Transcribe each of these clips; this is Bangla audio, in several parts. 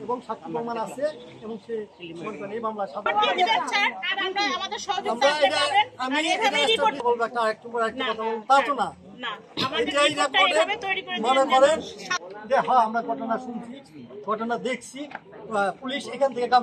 এবং সাক্ষ্য প্রমাণ আছে এবং সে এই মামলা তা তো না। মনে করেন যে হ্যাঁ আমরা ঘটনা শুনছি, ঘটনা দেখছি, পুলিশ এখান থেকে কাম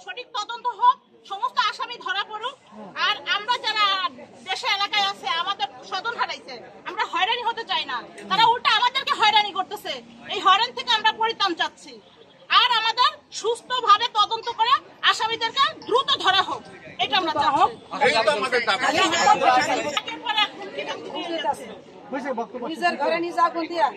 সঠিক তদন্ত হোক, সমস্ত আসামি ধরা পড়ুক। আর আমরা যারা দেশে এলাকায় আছে, আমাদের স্বজন হারাইছে, আমরা হয়রানি হতে চাই না। তারা উল্টা আমাদেরকে হয়রানি করতেছে। এই হয়রানি থেকে আমরা পরিত্রাণ চাচ্ছি। আর আমাদের সুস্থভাবে তদন্ত করে আসামিদেরকে দ্রুত ধরা হোক, এটা আমরা চাচ্ছি। নিজের ঘরে নিজে আগুন দিয়া